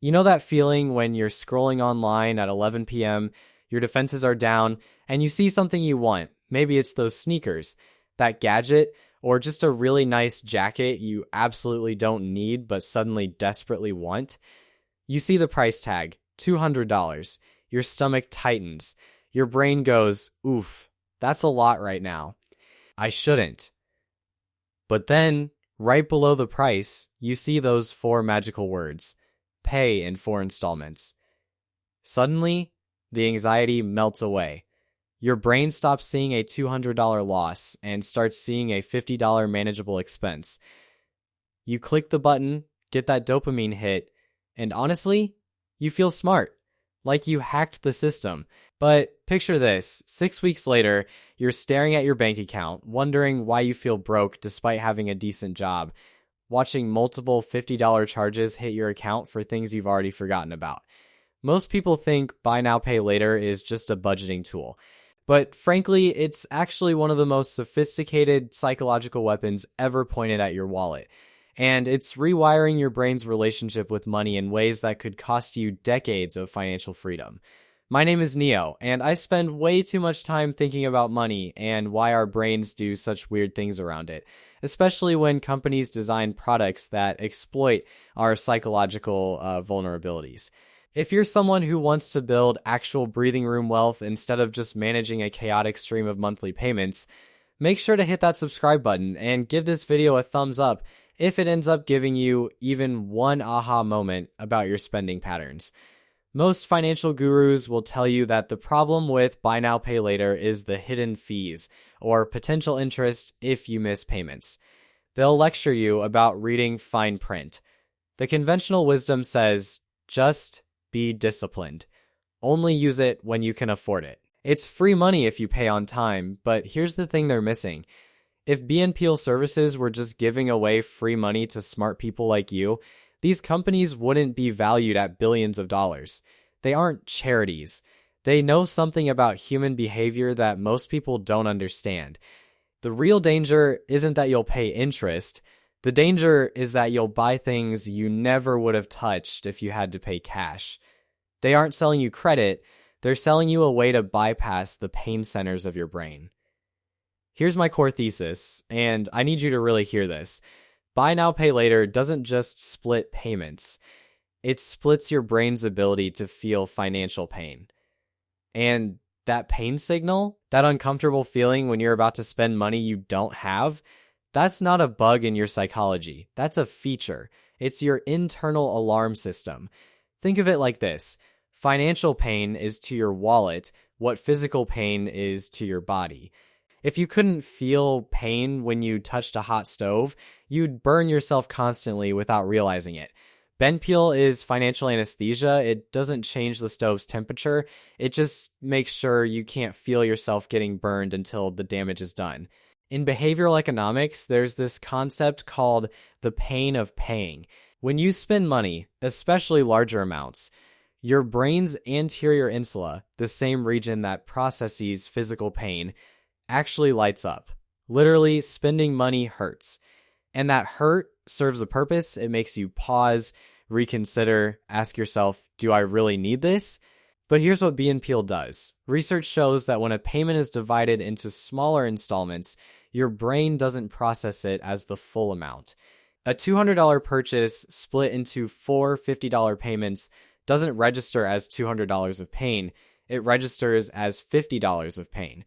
You know that feeling when you're scrolling online at 11 p.m., your defenses are down, and you see something you want. Maybe it's those sneakers, that gadget, or just a really nice jacket you absolutely don't need but suddenly desperately want. You see the price tag, $200. Your stomach tightens. Your brain goes, oof, that's a lot right now. I shouldn't. But then, right below the price, you see those four magical words, pay in 4 installments. Suddenly, the anxiety melts away. Your brain stops seeing a $200 loss and starts seeing a $50 manageable expense. You click the button, get that dopamine hit, and honestly, you feel smart, like you hacked the system. But picture this, 6 weeks later, you're staring at your bank account, wondering why you feel broke despite having a decent job, watching multiple $50 charges hit your account for things you've already forgotten about. Most people think buy now, pay later is just a budgeting tool. But frankly, it's actually one of the most sophisticated psychological weapons ever pointed at your wallet. And it's rewiring your brain's relationship with money in ways that could cost you decades of financial freedom. My name is Neo, and I spend way too much time thinking about money and why our brains do such weird things around it, especially when companies design products that exploit our psychological vulnerabilities. If you're someone who wants to build actual breathing room wealth instead of just managing a chaotic stream of monthly payments, make sure to hit that subscribe button and give this video a thumbs up if it ends up giving you even one aha moment about your spending patterns. Most financial gurus will tell you that the problem with buy now, pay later is the hidden fees or potential interest if you miss payments. They'll lecture you about reading fine print. The conventional wisdom says, just be disciplined. Only use it when you can afford it. It's free money if you pay on time, but here's the thing they're missing. If BNPL services were just giving away free money to smart people like you, these companies wouldn't be valued at billions of dollars. They aren't charities. They know something about human behavior that most people don't understand. The real danger isn't that you'll pay interest. The danger is that you'll buy things you never would have touched if you had to pay cash. They aren't selling you credit. They're selling you a way to bypass the pain centers of your brain. Here's my core thesis, and I need you to really hear this. Buy now, pay later doesn't just split payments. It splits your brain's ability to feel financial pain. And that pain signal, that uncomfortable feeling when you're about to spend money you don't have, that's not a bug in your psychology. That's a feature. It's your internal alarm system. Think of it like this. Financial pain is to your wallet what physical pain is to your body. If you couldn't feel pain when you touched a hot stove, you'd burn yourself constantly without realizing it. BNPL is financial anesthesia. It doesn't change the stove's temperature. It just makes sure you can't feel yourself getting burned until the damage is done. In behavioral economics, there's this concept called the pain of paying. When you spend money, especially larger amounts, your brain's anterior insula, the same region that processes physical pain, actually lights up. Literally, spending money hurts. And that hurt serves a purpose. It makes you pause, reconsider, ask yourself, do I really need this? But here's what BNPL does. Research shows that when a payment is divided into smaller installments, your brain doesn't process it as the full amount. A $200 purchase split into 4 $50 payments doesn't register as $200 of pain. It registers as $50 of pain.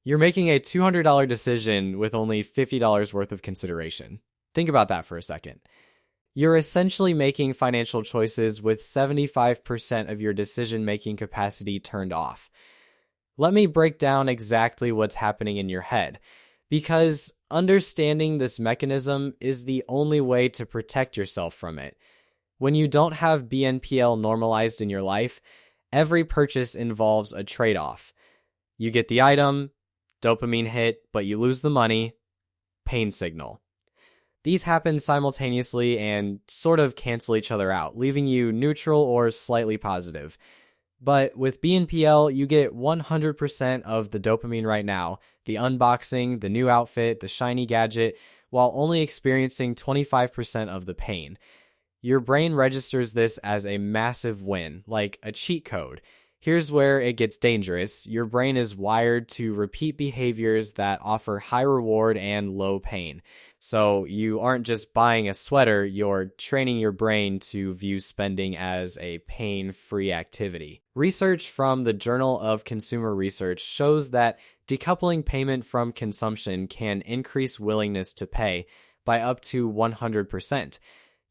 You're making a $200 decision with only $50 worth of consideration. Think about that for a second. You're essentially making financial choices with 75% of your decision-making capacity turned off. Let me break down exactly what's happening in your head, because understanding this mechanism is the only way to protect yourself from it. When you don't have BNPL normalized in your life, every purchase involves a trade-off. You get the item, dopamine hit, but you lose the money, pain signal. These happen simultaneously and sort of cancel each other out, leaving you neutral or slightly positive. But with BNPL, you get 100% of the dopamine right now, the unboxing, the new outfit, the shiny gadget, while only experiencing 25% of the pain. Your brain registers this as a massive win, like a cheat code. Here's where it gets dangerous. Your brain is wired to repeat behaviors that offer high reward and low pain. So you aren't just buying a sweater, you're training your brain to view spending as a pain-free activity. Research from the Journal of Consumer Research shows that decoupling payment from consumption can increase willingness to pay by up to 100%.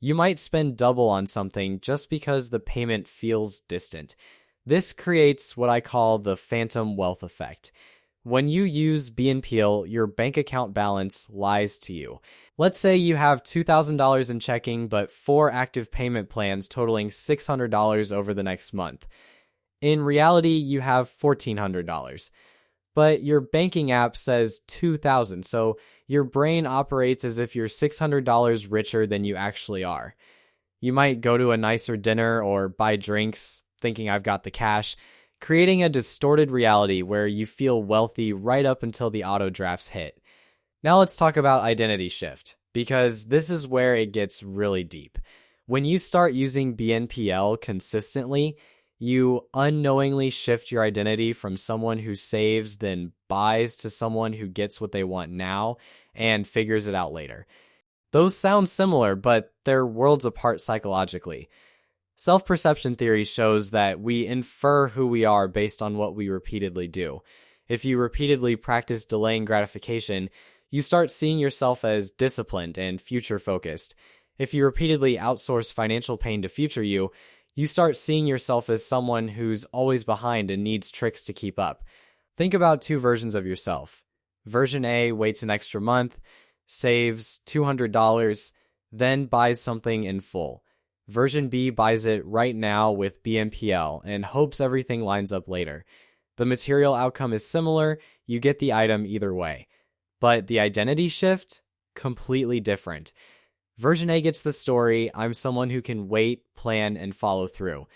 You might spend double on something just because the payment feels distant. This creates what I call the phantom wealth effect. When you use BNPL, your bank account balance lies to you. Let's say you have $2,000 in checking, but 4 active payment plans totaling $600 over the next month. In reality, you have $1,400. But your banking app says $2,000, so your brain operates as if you're $600 richer than you actually are. You might go to a nicer dinner or buy drinks, thinking I've got the cash, creating a distorted reality where you feel wealthy right up until the auto drafts hit. Now let's talk about identity shift, because this is where it gets really deep. When you start using BNPL consistently, you unknowingly shift your identity from someone who saves then buys to someone who gets what they want now and figures it out later. Those sound similar, but they're worlds apart psychologically. Self-perception theory shows that we infer who we are based on what we repeatedly do. If you repeatedly practice delaying gratification, you start seeing yourself as disciplined and future-focused. If you repeatedly outsource financial pain to future you start seeing yourself as someone who's always behind and needs tricks to keep up. Think about 2 versions of yourself. Version A waits an extra month, saves $200, then buys something in full. Version B buys it right now with BNPL and hopes everything lines up later. The material outcome is similar, you get the item either way. But the identity shift? Completely different. Version A gets the story, I'm someone who can wait, plan, and follow through.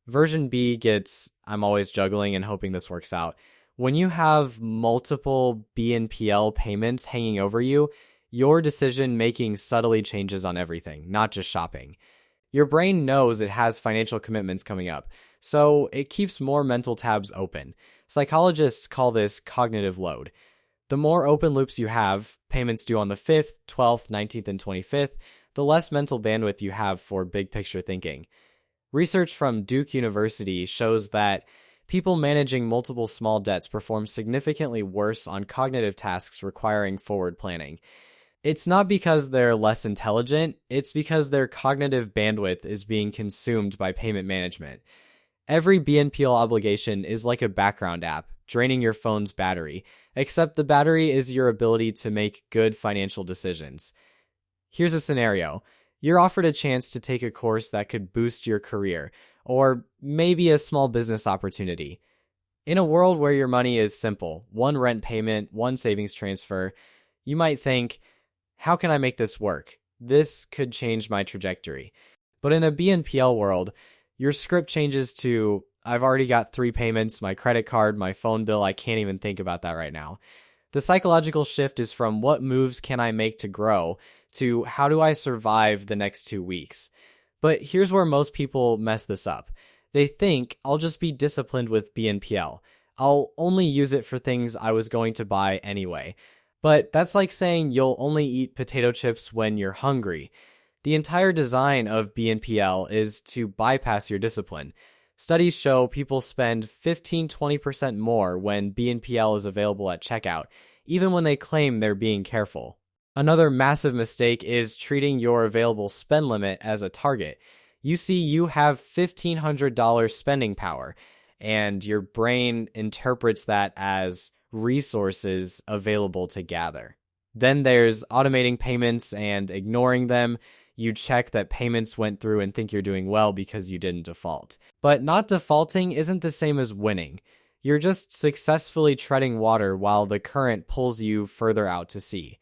Version B gets, I'm always juggling and hoping this works out. When you have multiple BNPL payments hanging over you, your decision-making subtly changes on everything, not just shopping. Your brain knows it has financial commitments coming up, so it keeps more mental tabs open. Psychologists call this cognitive load. The more open loops you have, payments due on the 5th, 12th, 19th, and 25th, the less mental bandwidth you have for big picture thinking. Research from Duke University shows that people managing multiple small debts perform significantly worse on cognitive tasks requiring forward planning. It's not because they're less intelligent, it's because their cognitive bandwidth is being consumed by payment management. Every BNPL obligation is like a background app, draining your phone's battery, except the battery is your ability to make good financial decisions. Here's a scenario. You're offered a chance to take a course that could boost your career, or maybe a small business opportunity. In a world where your money is simple, 1 rent payment, 1 savings transfer, you might think, how can I make this work? This could change my trajectory. But in a BNPL world, your script changes to, I've already got 3 payments, my credit card, my phone bill, I can't even think about that right now. The psychological shift is from what moves can I make to grow to how do I survive the next 2 weeks. But here's where most people mess this up. They think I'll just be disciplined with BNPL. I'll only use it for things I was going to buy anyway. But that's like saying you'll only eat potato chips when you're hungry. The entire design of BNPL is to bypass your discipline. Studies show people spend 15-20% more when BNPL is available at checkout, even when they claim they're being careful. Another massive mistake is treating your available spend limit as a target. You see, you have $1,500 spending power, and your brain interprets that as resources available to gather. Then there's automating payments and ignoring them. You check that payments went through and think you're doing well because you didn't default. But not defaulting isn't the same as winning. You're just successfully treading water while the current pulls you further out to sea.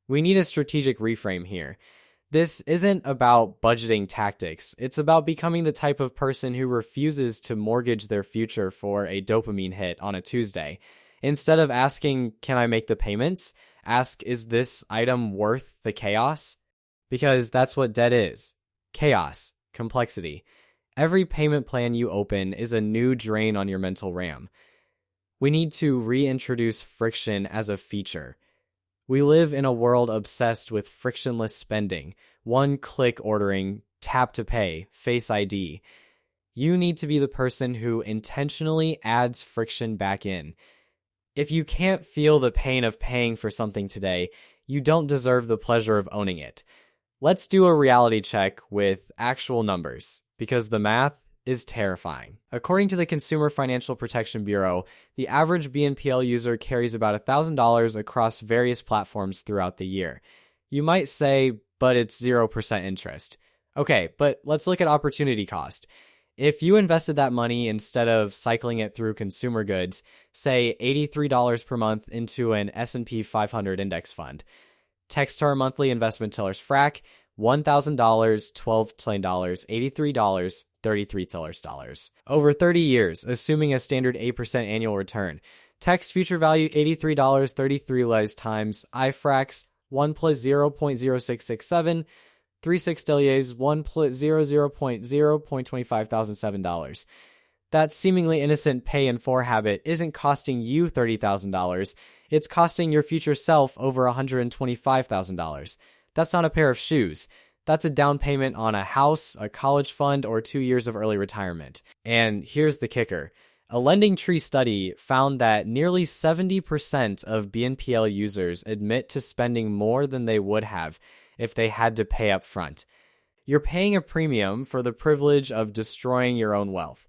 We need a strategic reframe here. This isn't about budgeting tactics. It's about becoming the type of person who refuses to mortgage their future for a dopamine hit on a Tuesday. Instead of asking, can I make the payments? Ask, is this item worth the chaos? Because that's what debt is. chaos, complexity. Every payment plan you open is a new drain on your mental RAM. We need to reintroduce friction as a feature. We live in a world obsessed with frictionless spending, one-click ordering, tap to pay, Face ID. You need to be the person who intentionally adds friction back in. If you can't feel the pain of paying for something today, you don't deserve the pleasure of owning it. Let's do a reality check with actual numbers, because the math is terrifying. According to the Consumer Financial Protection Bureau, the average BNPL user carries about $1,000 across various platforms throughout the year. You might say, but it's 0% interest. Okay, but let's look at opportunity cost. If you invested that money instead of cycling it through consumer goods, say $83 per month into an S&P 500 index fund, text to our monthly investment tellers FRAC, $1,000, $12 trillion, $83, $33 dollars. Over 30 years, assuming a standard 8% annual return. Text future value $83, 33 lives times IFRAX 1 plus 0.0667, 36 deliers 1 plus 0.0.25,007. That seemingly innocent pay in 4 habit isn't costing you $30,000. It's costing your future self over $125,000. That's not a pair of shoes. That's a down payment on a house, a college fund, or 2 years of early retirement. And here's the kicker. A Lending Tree study found that nearly 70% of BNPL users admit to spending more than they would have if they had to pay up front. You're paying a premium for the privilege of destroying your own wealth.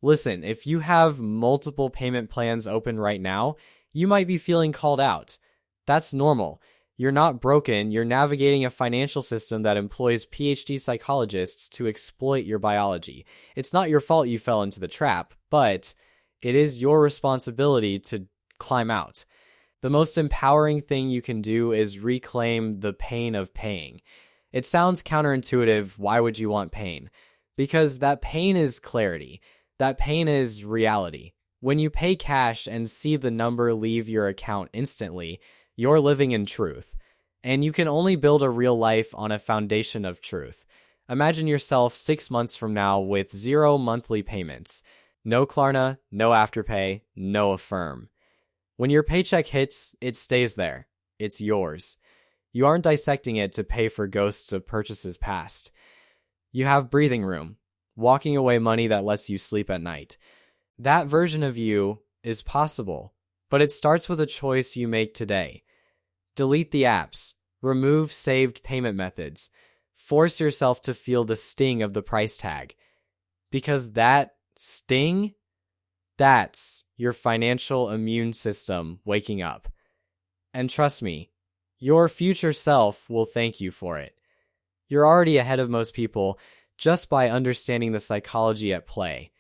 Listen, if you have multiple payment plans open right now, you might be feeling called out. That's normal. You're not broken. You're navigating a financial system that employs PhD psychologists to exploit your biology. It's not your fault you fell into the trap, but it is your responsibility to climb out. The most empowering thing you can do is reclaim the pain of paying. It sounds counterintuitive. Why would you want pain? Because that pain is clarity. That pain is reality. When you pay cash and see the number leave your account instantly, you're living in truth. And you can only build a real life on a foundation of truth. Imagine yourself 6 months from now with 0 monthly payments. No Klarna, no Afterpay, no Affirm. When your paycheck hits, it stays there. It's yours. You aren't dissecting it to pay for ghosts of purchases past. You have breathing room, walking away money that lets you sleep at night. That version of you is possible, but it starts with a choice you make today. Delete the apps, remove saved payment methods, force yourself to feel the sting of the price tag. Because that sting, that's your financial immune system waking up. And trust me, your future self will thank you for it. You're already ahead of most people just by understanding the psychology at play.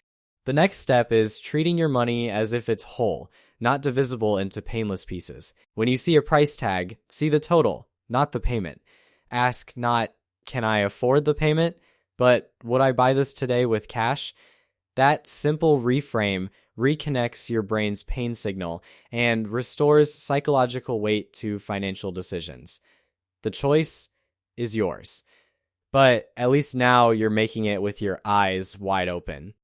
The next step is treating your money as if it's whole, not divisible into painless pieces. When you see a price tag, see the total, not the payment. Ask not, can I afford the payment, but would I buy this today with cash? That simple reframe reconnects your brain's pain signal and restores psychological weight to financial decisions. The choice is yours. But at least now you're making it with your eyes wide open.